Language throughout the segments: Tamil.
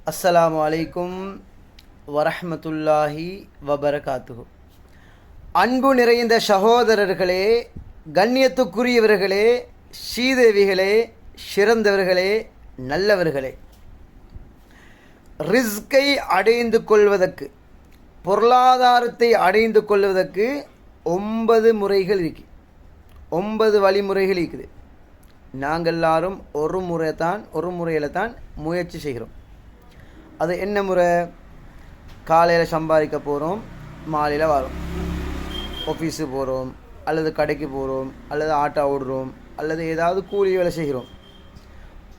அஸ்ஸலாமு அலைக்கும் வரஹ்மத்துல்லாஹி வபரகாத்துஹு. அன்பு நிறைந்த சகோதரர்களே, கண்ணியத்துக்குரியவர்களே, ஸ்ரீதேவிகளே, சிறந்தவர்களே, நல்லவர்களே, ரிஸ்கை அடைந்து கொள்வதற்கு, பொருளாதாரத்தை அடைந்து கொள்வதற்கு 9 முறைகள் இருக்குது. 9 வழிமுறைகள் இருக்குது. நாங்கள் எல்லாரும் ஒரு முறையில் தான் முயற்சி செய்கிறோம். அது என்ன முறை? காலையில் சம்பாதிக்க போகிறோம், மாலையில் வரோம், ஆஃபீஸு போகிறோம், அல்லது கடைக்கு போகிறோம், அல்லது ஆட்டோ ஓடுறோம், அல்லது ஏதாவது கூலி வேலை செய்கிறோம்.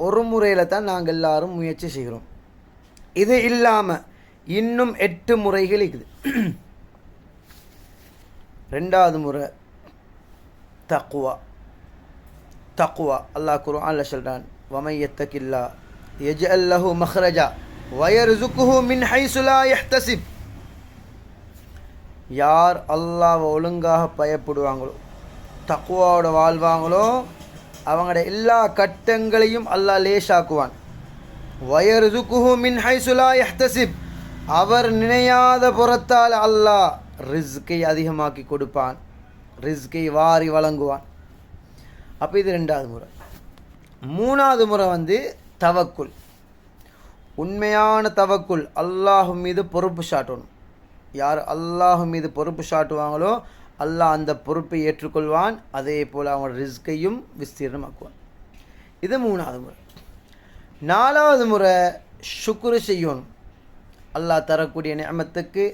ஒரு முறையில் தான் நாங்கள் எல்லாரும் முயற்சி செய்கிறோம். இது இல்லாமல் இன்னும் 8 முறைகள் இருக்குது. 2வது முறை தக்வா. அல்லாஹ் குர்ஆனில் சொல்கிறான், வமை யத்தகில்லா யஜ்அல் லஹு மக்ரஜா வயர்சுகுஹு மின் ஹைசு லா யஹ்தசிப். யார் அல்லாஹ்வை ஒழுங்காக பயப்படுவாங்களோ, தக்வாவோட வாழ்வாங்களோ, அவங்களோட எல்லா கட்டங்களையும் அல்லாஹ் லேசாக்குவான். வயர்சுகுஹு மின் ஹைசு லா யஹ்தசிப், அவர் நினையாத புறத்தால் அல்லாஹ் ரிஸ்கை அதிகமாக்கி கொடுப்பான், ரிஸ்கை வாரி வழங்குவான். அப்போ இது 2வது முறை. 3வது முறை தவக்குல். உண்மையான தவக்குல், அல்லாஹ் மீது பொறுப்பு சாட்டணும். யார் அல்லாஹ் மீது பொறுப்பு சாட்டுவாங்களோ அல்லாஹ் அந்த பொறுப்பை ஏற்றுக்கொள்வான். அதே போல் அவங்க ரிஸ்கையும் விஸ்தீர்ணமாக்குவான். இது 3வது முறை. 4வது முறை ஷுக்ரு செய்யணும். அல்லாஹ் தரக்கூடிய நிஅமத்துக்கு,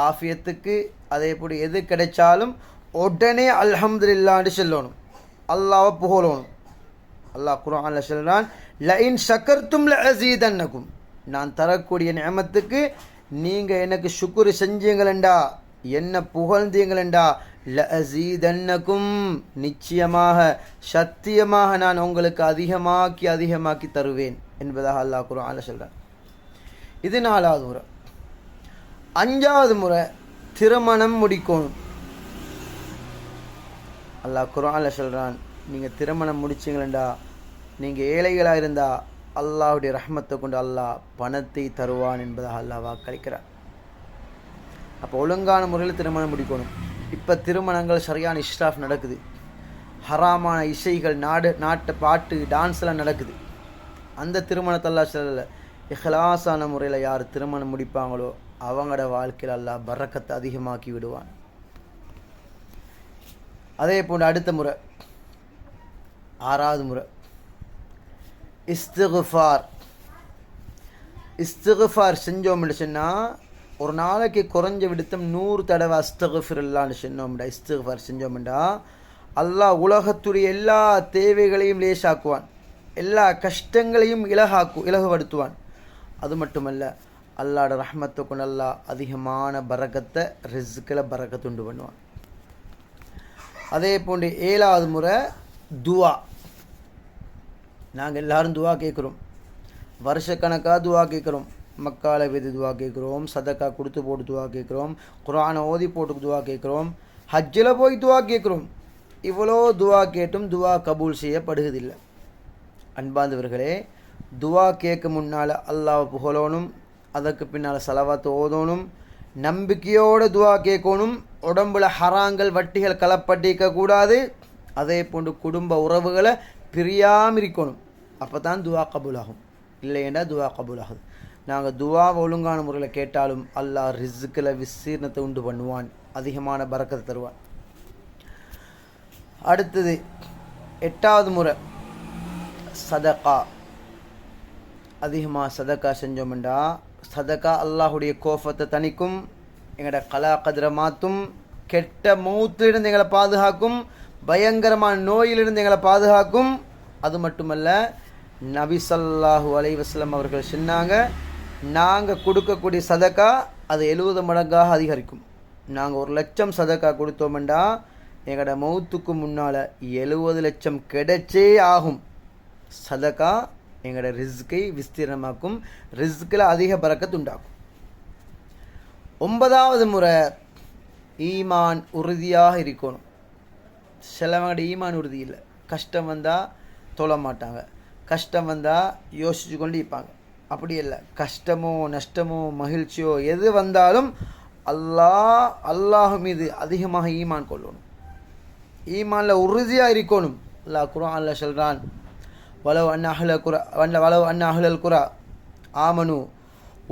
ஆஃபியத்துக்கு, அதே போல் எது கிடைச்சாலும் உடனே அல்ஹம்துலில்லாஹ்னு சொல்லணும், அல்லாஹ்வை புகழணும். அல்லாஹ் குர்ஆனில் சொல்கிறான், லஇன் ஷக்கர்தும் லஅஸீதன்னகும். நான் தரக்கூடிய நிஅமத்துக்கு நீங்கள் எனக்கு ஷுக்ரு செஞ்சீங்களா, என்ன புகழ்ந்தீங்களா, லஅஸீதன்னகும், நிச்சயமாக சத்தியமாக நான் உங்களுக்கு அதிகமாக்கி தருவேன் என்பதாக அல்லாஹ் குர்ஆனில் சொல்கிறான். இது 4வது முறை. 5வது முறை திருமணம் முடிக்கணும். அல்லாஹ் குர்ஆனில் சொல்கிறான், நீங்கள் திருமணம் முடிச்சிங்களா, நீங்கள் ஏழைகளாக இருந்தால் அல்லாஹ்வுடைய ரஹ்மத்தை கொண்டு அல்லாஹ் பணத்தை தருவான் என்பதாக அல்லாஹ் வாக்களிக்கிறார். அப்போ ஒழுங்கான முறையில் திருமணம் முடிக்கணும். இப்போ திருமணங்கள் சரியான இஸ்ராஃப் நடக்குது. ஹராமான இசைகள், நாட்டு பாட்டு, டான்ஸ்லாம் நடக்குது. அந்த திருமணத்தை அல்லாஹ் சொல்லலை. இஹ்லாஸான முறையில் யார் திருமணம் முடிப்பாங்களோ அவங்களோட வாழ்க்கையில் அல்லாஹ் பரக்கத்தை அதிகமாக்கி விடுவான். அதே போன்று அடுத்த முறை 6வது முறை இஸ்திக்ஃபார் செஞ்சோம்னு சொன்னால், ஒரு நாளைக்கு குறைஞ்ச விடுத்தம் 100 தடவை அஸ்தக்ஃபிருல்லாஹ்னு சொன்னோம்டா, இஸ்திக்ஃபார் செஞ்சோம்டா, அல்லாஹ் உலகத்துடைய எல்லா தேவைகளையும் லேசாக்குவான், எல்லா கஷ்டங்களையும் இலகுபடுத்துவான். அது மட்டுமல்ல, அல்லாஹ்வோட ரஹ்மத்தை கொண்டு அல்லாஹ் அதிகமான பரக்கத்தை, ரிஸ்கில் பரக்கத்து உண்டு பண்ணுவான். அதே போன்று 7வது முறை துவா. நாங்கள் எல்லோரும் துவா கேட்குறோம், வருஷக்கணக்காக துவா கேட்குறோம். மக்கால விதி துவா கேட்குறோம், சதக்கா கொடுத்து போட்டு துவா கேட்குறோம், குர்ஆனை ஓதி போட்டு துவா கேட்குறோம், ஹஜ்ஜில் போய் துவா கேட்குறோம். இவ்வளோ துவா கேட்டும் துவா கபூல் செய்யப்படுவதில்லை. அன்பாந்தவர்களே, துவா கேட்க முன்னால் அல்லாஹ்வை புகழணும், அதற்கு பின்னால் ஸலவாத்து ஓதணும், நம்பிக்கையோடு துவா கேட்கணும், உடம்புல ஹராங்கள், வட்டிகள் கலப்பட்டிக்க கூடாது. அதே போன்று குடும்ப உறவுகளை பிரியாமல் இருக்கணும். அப்போ தான் துவா கபூல் ஆகும். இல்லைன்னா துவா கபூல் ஆகுது. நாங்கள் துவாவை ஒழுங்கான முறையில் கேட்டாலும் அல்லாஹ் ரிஸ்கில் விஸ்தீர்ணத்தை உண்டு பண்ணுவான், அதிகமான பரக்கத்தை தருவான். அடுத்தது 8வது முறை சதகா. அதிகமாக சதக்கா செஞ்சோம்டா, சதக்கா அல்லாஹுடைய கோபத்தை தணிக்கும், எங்களோட கலா கதிரை மாற்றும், கெட்ட மௌத்திலிருந்து எங்களை பாதுகாக்கும், பயங்கரமான நோயிலிருந்து எங்களை பாதுகாக்கும். அது மட்டுமல்ல, நபி ஸல்லல்லாஹு அலைஹி வஸல்லம் அவர்கள் சொன்னாங்க, நாங்கள் கொடுக்கக்கூடிய சதக்கா அது 70 மடங்காக அதிகரிக்கும். நாங்கள் 1 லட்சம் சதக்கா கொடுத்தோம்டா, எங்களோட மௌத்துக்கு முன்னால் 70 லட்சம் கிடைச்சே ஆகும். சதக்கா எங்களோட ரிஸ்கை விஸ்தீர்ணமாக்கும், ரிஸ்கில் அதிக பரக்கத்து உண்டாக்கும். 9வது முறை ஈமான் உறுதியாக இருக்கணும். சிலவங்களோட ஈமான் உறுதி இல்லை. கஷ்டம் வந்தால் தொழ மாட்டாங்க, கஷ்டம் வந்தால் யோசித்து கொண்டு இருப்பாங்க. அப்படி இல்லை, கஷ்டமோ நஷ்டமோ மகிழ்ச்சியோ எது வந்தாலும் அல்லாஹ் மீது அதிகமாக ஈமான் கொள்ளணும், ஈமான்ல உறுதியாக இருக்கணும். அல்லாஹ் குர்ஆன்ல சொல்றான், வலவ் அன்ன அஹ்லல் குரா ஆமனு,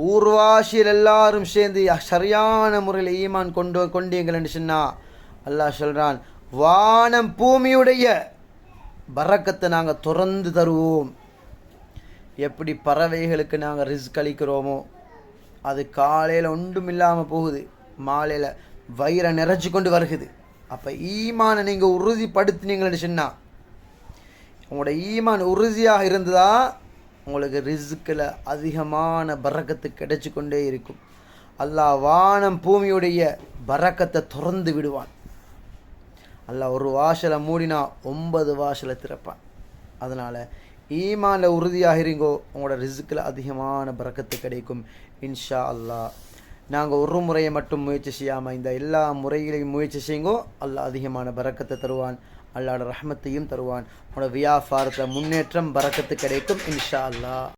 ஊர்வாசியில் எல்லாரும் சேர்ந்து சரியான முறையில் ஈமான் கொண்டீங்கள்னு சொன்னா அல்லாஹ் சொல்றான், வானம் பூமியுடைய பரக்கத்தை நாங்கள் திறந்து தருவோம். எப்படி பறவைகளுக்கு நாங்கள் ரிஸ்க் அளிக்கிறோமோ, அது காலையில் ஒன்றும் இல்லாமல் போகுது, மாலையில் வயிறை நிறைச்சி கொண்டு வருகுது. அப்போ ஈமானை நீங்கள் உறுதிப்படுத்தினீங்கன்னு சொன்னால், உங்களோட ஈமான் உறுதியாக இருந்ததா உங்களுக்கு ரிஸ்கில் அதிகமான பரக்கத்து கிடைச்சி கொண்டே இருக்கும். அல்லாஹ் வானம் பூமியுடைய பரக்கத்தை திறந்து விடுவான். அல்லாஹ் ஒரு வாசலை மூடினா 9 வாசலை திறப்பான். அதனால் ஈமானில் உறுதியாக இருங்கோ, உங்களோட ரிஸ்கில் அதிகமான பரக்கத்து கிடைக்கும் இன்ஷா அல்லாஹ். நாங்கள் ஒரு முறையை மட்டும் முயற்சி செய்யாமல் இந்த எல்லா முறைகளையும் முயற்சி செய்யுங்கோ. அல்லாஹ் அதிகமான பரக்கத்தை தருவான், அல்லாஹ்வோட ரஹ்மத்தையும் தருவான். உங்களோட வியாபாரத்தில் முன்னேற்றம் பரக்கத்து கிடைக்கும் இன்ஷா அல்லாஹ்.